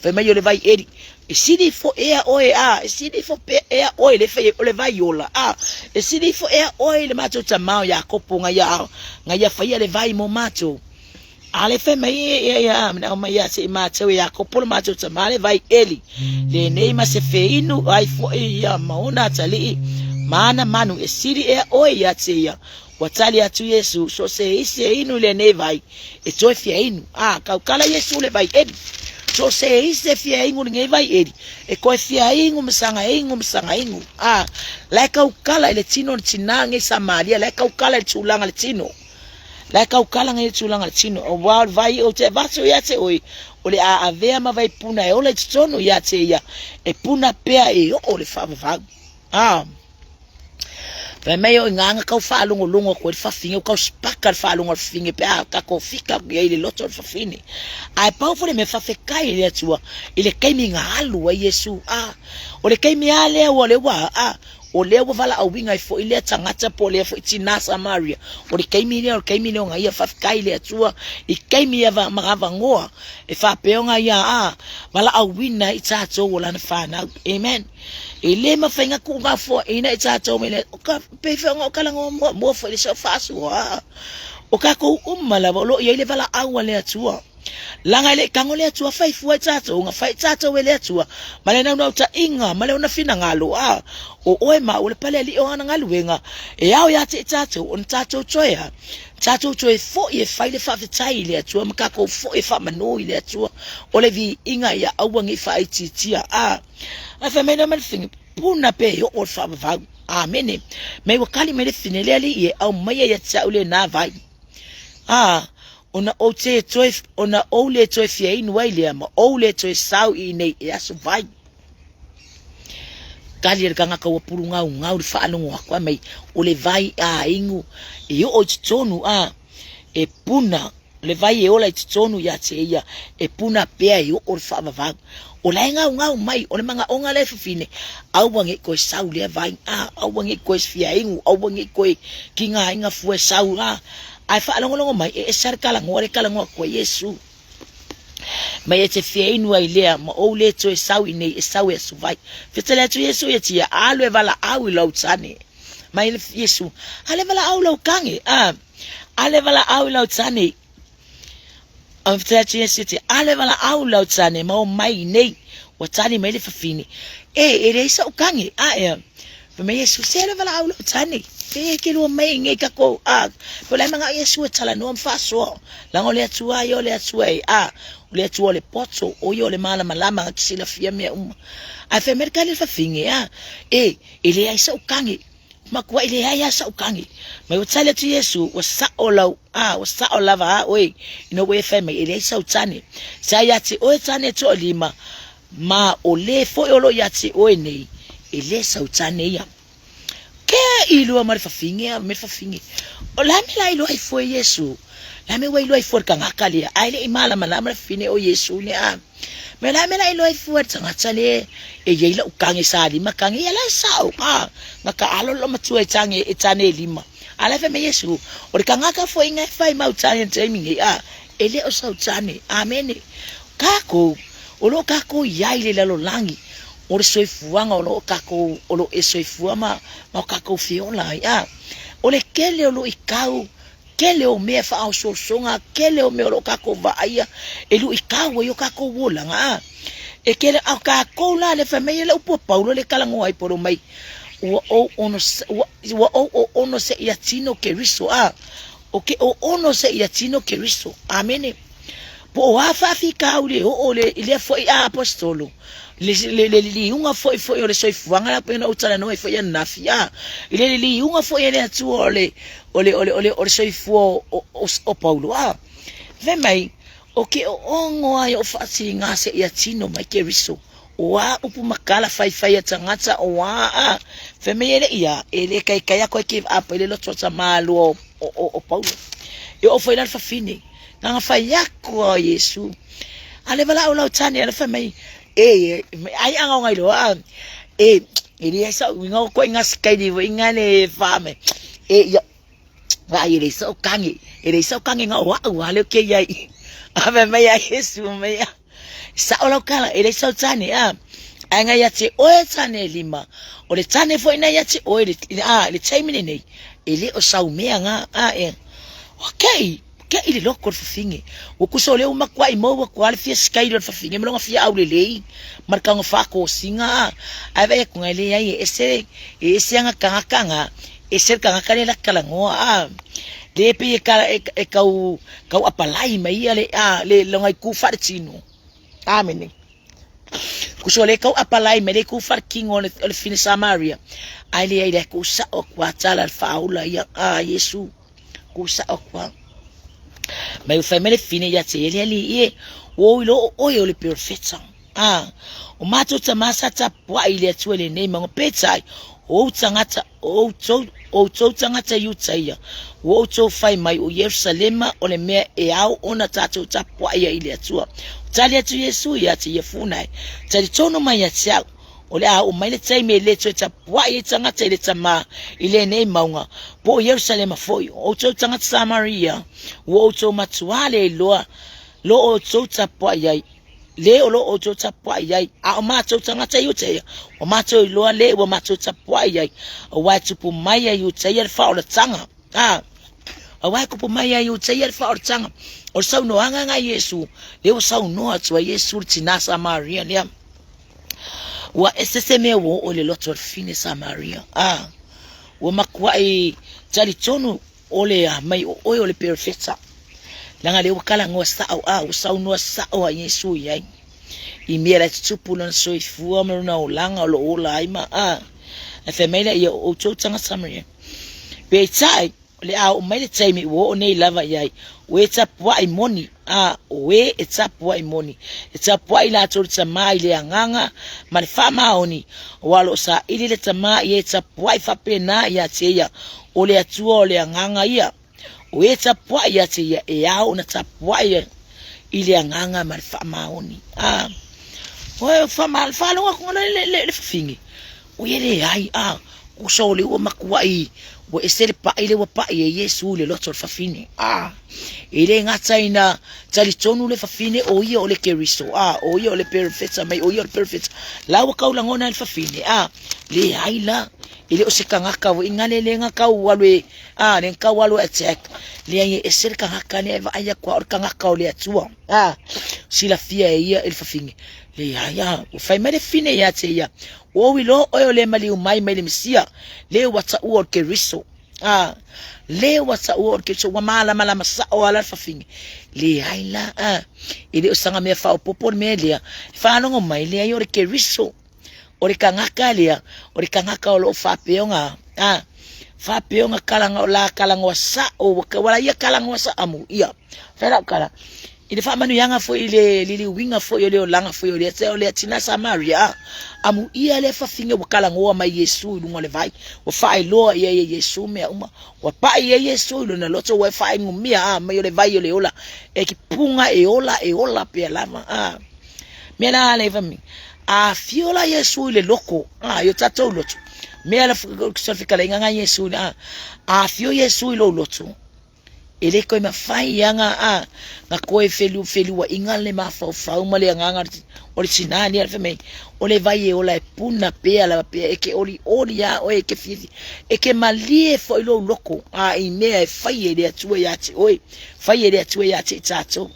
S1: fe me yo le vai eri e sidi fo e oe e sidi fo pe e oe le fe le vai yola e sidi fo e oe le mato tamao Jakob nga ya fa ya le vai mo mato ale fe me ya na mai ya te ma to e Jakob le mato tamao le vai eli le nei ma se fe inu ai fo e ya maona tali mana manu e siri e oi ya tia watali atu Yesu so se ise inu le ne vai e to fia inu ka kala Yesu le vai edi so se ise fia inu nge vai edi e ko fia inu msanga inu la ka kala ile tino tinange Samaria la ka kala tulanga le tino la ka kala nge tulanga le tino o wa vai o te vaso ya te oi ole avea ma vai puna e ole tsono ya te ya e puna pea e o le fa Vai meio nganga ka fa lungo ko fa finge ka spaka fa lungo finge pe ka ko fika ile loto fa fini ai pa fo le me fa fe kai ile tua ile kai mi ngalu wa Yesu ole kai mi ale ole wa o le wa vala au winga fo ile tangata po le fo tina Samaria ole kai mi nga ia fa kai ile tua I kai mi va magava ngoa e fa pe nga ia vala au winga itato wala na fa na amen ele ma fenga ku nga fo ina itato mele o ka pe fe nga kala mo fo le so fa su o ka ko umala lo ye le vala au le tua langa le kango le tua fai fu tata nga fai tata we le tua male na ta inga male una fina ngalo o oe ma o le pale li o ana ngalu wenga e ao ya te tata on tata choya tata choe fo e fai le fa fitai le tua maka ko fo e fa mano le tua o le vi inga ya awangi fai titia fa me na mal fing puna pe yo o fa va amen me wakali me le finele ali e au mai ya tsa ule na vai ona o te toi ona o le toi fia inu ile ma o le toi sau I nei e aso vai kali er kanga ka wapurunga ngau fa alongo akwa mai o le vai ingu e o tonu e puna le vai e ola tonu ya te ia e puna pe e o fa va o la ngau mai o le manga onga le fine au wange ko sau le vai au wange ko fia ingu au wange ko kinga inga fu sau ai fa longo mai e cerca la ngore kala ngo ko Yesu mai e te fia inu ai lea ma o le to e sau nei e sau e su vai fetele to Yesu e tia alo e vala au lo tsane mai le Yesu ale vala au lo kange ale vala au lo tsane fetele to Yesu tia ale vala au lo tsane ma o mai nei wa tsane mai le fafini e re sa kange pe me Yesu se le vala au lo tsane e ke lo mai nge ka ko po la manga Yesu tala no mfaso la ngole atua yo le atua le atua le poto o yo le mala malama tsila fia me a fe merkale fa finge ele ai sa ukangi makwa ele ai sa ukangi me o tsale tu Yesu wa sa olau wa sa olava we no we fe me ele sa utane sa ya ti o tsane to lima ma o le fo yo lo ya ti o nei ele sa utane ya ke ilo mar fa finge o la me la ilo ai foi Yesu la me wai lo ai for kanga kali ai le imala malama fine o Yesu ne me la me la ilo ai for tanga tsale e ye la ukange sa di makange ya la sa ngaka alo lo matu e tane lima ala fe me Yesu o kanga ka foi ngai fai mau tane timing ele o sa tane amen kako o lo kako ya ile la lo langi o le soifuanga o lo kako o lo soifuama ma kako fiola o le kele o lo ikau kele o me fa o songa kele o me o lo kako va ia e lu ikau yo kako wola e kele a kako la le famille le upo Paulo le kalango ai por mai o ono se ia tino que riso o que o ono se ia tino que riso amen po afa fika o le foi apostolo le unga foi o le soifuanga la pena utala no foi na fia le unga foi le atu o soifu o Paulo ve mai o que o ongo ai o fasi ngase ia tino mai ke riso wa upu makala fai tangata o ve mai ele kai ko ke apa le lotsa malo o Paulo e o foi la fafine nga fai ko Yesu ale vala o la tani ala fa mai ai anga ngai lo ele sa winga ko ngas kai di winga le fame ya va ele sa kangi nga wa le ke yai ave mai Yesu mai sa o la kala ele sa tani anga ya te o tani lima o le tani foi na ya te o le taimini nei ele o sa mea nga okay ke ile loko finge o kusole uma kwa imo kwa le fia sky fa finge mlonga fia aulele marka nga fa ko singa ave ko ngale ai ese anga kanga ese kanga kale la kala ngo le pe e kau apalai mai le longa ku fa tino amen kusole kau apalai me le ku fa king on le fine Samaria ai le ku sa o kwa tala fa ula ya Yesu ku sa o kwa mai o famele fine ya te ele o le perfecta o mato tamasa tapwa ile tuele nei mango petai o tangata o tangata yutaia o to fai mai o Yerusalema o le mea au ona tato tapwa ile tua tali atu Yesu ya te yefunai tali tono mai ya tia o le o mai le taime le to tapwa tangata ile tama ile nei maunga po Yerusalema foi o to tangata Samaria o to matuale lo o to tapwa le o lo o to tapwa a ma to tangata yute o ma to lo le o ma to tapwa o wa tupu mai yute fa o le tanga awai ko po mai ai o tsai fa or tsanga o sau no anga nga Yesu le o sau no atua Yesu tina Samaria le wa SSM wo o le lotor fine Samaria wo makwa I tali tonu o le mai o le perfecta langa le wakala ngo sa o sau no sa o Yesu yai I mera tupulon so ifua na o langa lo o la ima a femela ia o tanga Samaria be tai le a o mai le tai mi wo o nei lava yai we tapwa I moni we etapwa I moni etapwa ila tor tama ile anganga man fama oni walo sa ile le tama ye tapwa fa pena ya teya ole atua ole anganga ia we tapwa ya teya e ya ona tapwa ile anganga man fama oni we fama falo ko le fingi o yele ai o so le o makwai wo esere pa ile wa pa Yesu le lotor fafine ile ngata ina tali tonu le fafine o ia o le keriso o ia o le perfect mai o ia o le perfect la wa kaula ngona le fafine le haila ile o se kangaka wo ingale le ngaka walwe le ngaka walwe attack le ai esere kangaka ne va aya kwa or kangaka o le atua sila fia ia le fafine le ya o fai mare fine ya te ya o wilo o le mali o mai le misia le wata o keriso le wata o keriso wa mala masa o ala fafingi le haila ile o sanga me fa o popor me le fa no mai le yo keriso o le kangaka le o le kangaka o lo fa peonga fa peonga kalanga o la kalanga wa sa o wala ia kalanga wa sa amu ia fa kala ile fa manu yanga fo ile lili winga fo yo le langa fo yo le tse o le tina Samaria amu ia le fa finge bokala ngo ma Yesu lu ngole vai o fa ilo ye Yesu me uma wa pa ye Yesu lu na loto wa fa ngumia ma yo le vai yo le ola e ki punga e ola pe lama me na le fa mi fiola Yesu le loko yo tato loto me ala so fikala nga Yesu fio Yesu lo loto ele ko ma fai yanga na ko felu wa ingale ma fa male nganga o sinani al feme o le vai o la puna pe ala pe e ke oli ya o e ke fisi e ke malie fo lo loko I me fai ele atu ya ti oi fai ele atu ya ti tato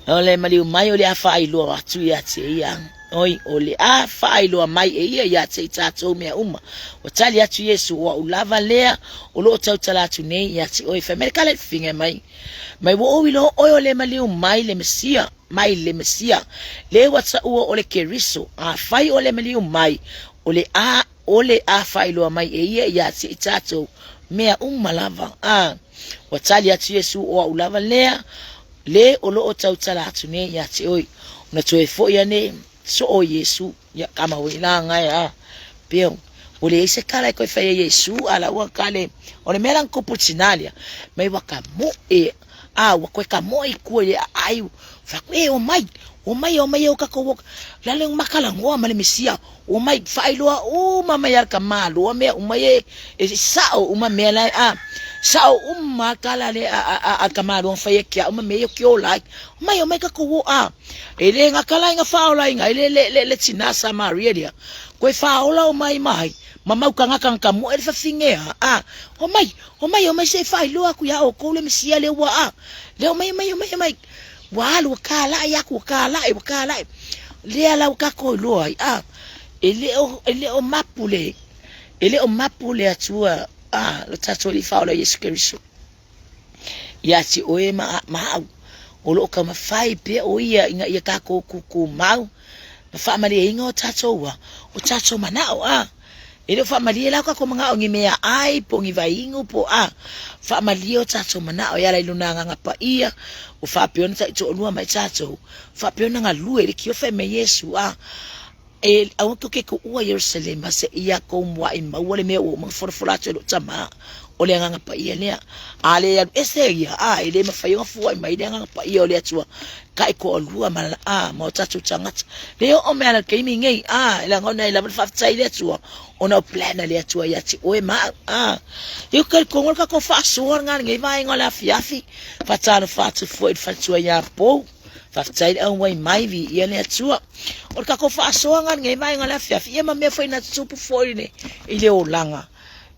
S1: ole mali mai ole afa ilo atu ya ti ya oi ole afa ilo mai e ya ti tato me uma o tali atu Yesu wa ulava lea o lo tautala atu nei ya ti oi fa merkale finge mai wo wilo ole mali mai le mesia le wata uo ole keriso fai ole mali mai ole fai lo mai e ya ti tato me lava watali atu Yesu o ulava lea le olo o tautala atu nei ya ti oi na toe fo ya ne so o Yesu ya kama wila ngai peo ole ese kala ko fa Yesu ala wa kale ole melan ko putsinalia mai waka mo wa ko ka mo ku ai fa o mai o ka ko la le makala ngo male misia o mai fa ilo o mama yar ka malo me o mai sao o mama la sao kala le a kamalo fa ye kia o me yo kio like o mai ka ko ele nga kala nga fa ola nga le tina Samaria dia ko fa ola o mai mama ka nga ka mo e fa finge o mai se fa ilo aku ya o ko le misia le wa le o mai walo kala ya ku kala le ala ka ko lo ele o mapule atua lo tato li fa ola Yesu Kristo ya ti o ma o lo ka ma fai pe o ia inga ia ka ko ku mau ma fa ma le inga o tato manao ele fa ma le la ka ko manga o ngi mea ai po ngi vai ingo po fa ma le o tato manao ya la iluna nga pa ia o fa pe ona to lua mai tato fa pe ona nga lu ele ki o fa me Yesu a o ke ko ua Jerusalem se ia ko mo ai ma wole me o mo forfola to tama o le nga pa ia le ale ya ese ia ele ma fa yo fu ai mai nga pa ia o le atua kai ko lua ma mo tatu tangata le o me ala ke mi ngai la ngona ila fa tsai le atua ona plan le atua ya ti o ma yo ka ko ngol ka ko fa so nga ngai vai ngola fiafi fa tsana fa tu fo fa tua ya po fa tsai au mai vi ia le atua o ka ko fa so nga ngai vai ngola fiafi ia ma me fa ina tupu fo ne ile o langa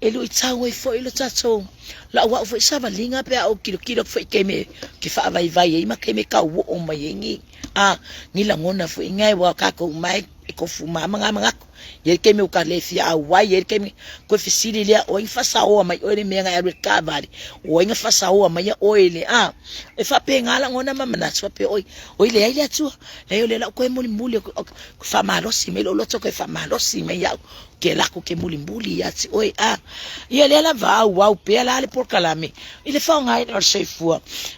S1: elu itau fo ilo tato la wa fo sava linga pe o kilo fo keme ke fa vai ma keme ka o mai ngi ni la ngona fo ngai wa ka ko mai ko fuma manga ye keme o ka le fia wa ye keme ko fisili le o infasa o mai o le menga ya recovery o infasa o mai o ile e fa pe ngala ngona mama na tso pe o ile ile tso le la ko muli ko fa malo si me lo tso ko fa malo si me ya ke la ko ke muli ya tsi oi ye le la va wa pe la le por kalame ile fa ngai no se fu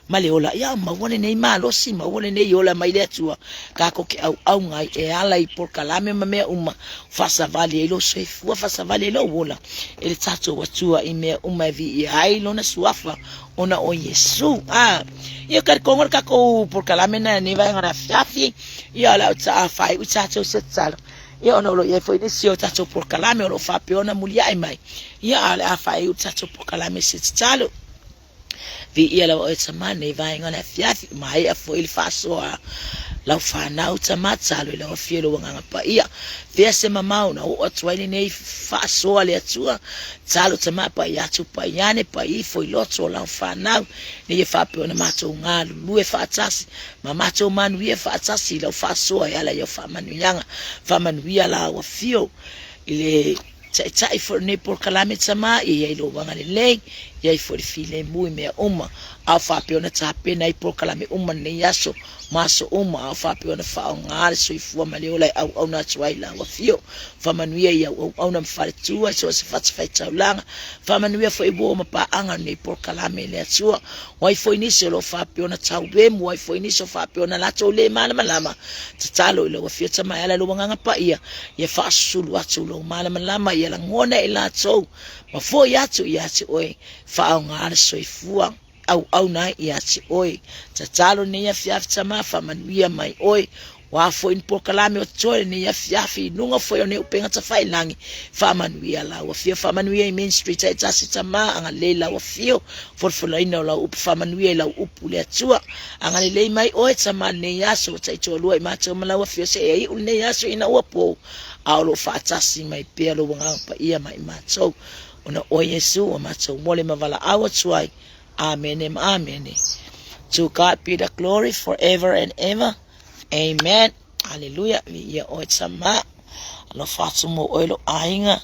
S1: ma le ola ya ma wone nei malo si ma wone nei ola mai le tso ka ko ke au ngai e ala i por kalame ma me uma fa sa vale lo se fu fa sa vale lo wola ele tato wa tua i me uma vi i ai lo na suafa ona o Yesu ye kar kongor ka ko por kalame na ni va ngara fiafi ya la tsa fa i tato se tsalo ye ono lo ye foi nisi o tato por kalame o lo fa pe ona mulia ai mai ya ala fa i tato por kalame se tsalo vi ia la o tsama ne va ngara fiafi mai a foi il fa so la fa na o tsama tsalo la o fielo nganga pa ia via se mama ona o tswaini nei fa so ale tsua tsalo tsama pa ia tsu pa yane pa i foi lotso la fa na ne ye fa pe ona mato ngalu lu e fa tsasi mama to man wi e fa tsasi la fa so ya la yo fa manu yanga fa manu ia la o fio ile tai for ne por kalame tsama e lo wanga le ye for file mu me uma a fa pe ona tsape na por kalame uma ne yaso maso uma a fa pe ona fa ngal so ifu male ola au na tswaila wa fio fa manuia ya au na mfale tua so se fa tsfa langa fa manuia fo ibo ma pa anga ne por kalame le tsua wa fo inisi lo fa pe ona tsaube mu wa fo inisi fa pe ona la tsole malama tsalo lo wa fio tsama ala lo wanga pa ia ye fa sulu atsulo malama ia la ngona ila tso ma fo ya tsu oi fa ngal so ifu au na ia si oi tatalo ne ya fiafta ma fa manuia mai oi wa fo in por kalame o tsoe ne ya fiafi nunga fo ne upenga tsa fai langi fa manuia la wa fia fa manuia i main street ai tsa tama anga lela wa fio for ina la up fa manuia la upu le tsua anga le mai oi tsama ne ya so tsa to lo ma tsama la wa fio se ai ne ya so ina upo au lo fa tsi mai pe lo wanga pa ia mai ma so ona o Yesu o ma so mole mavala awa tswai. Amen and amen. To God be the glory forever and ever. Amen. Hallelujah. Vi o tsama. Lo fatsumo oilo ainga.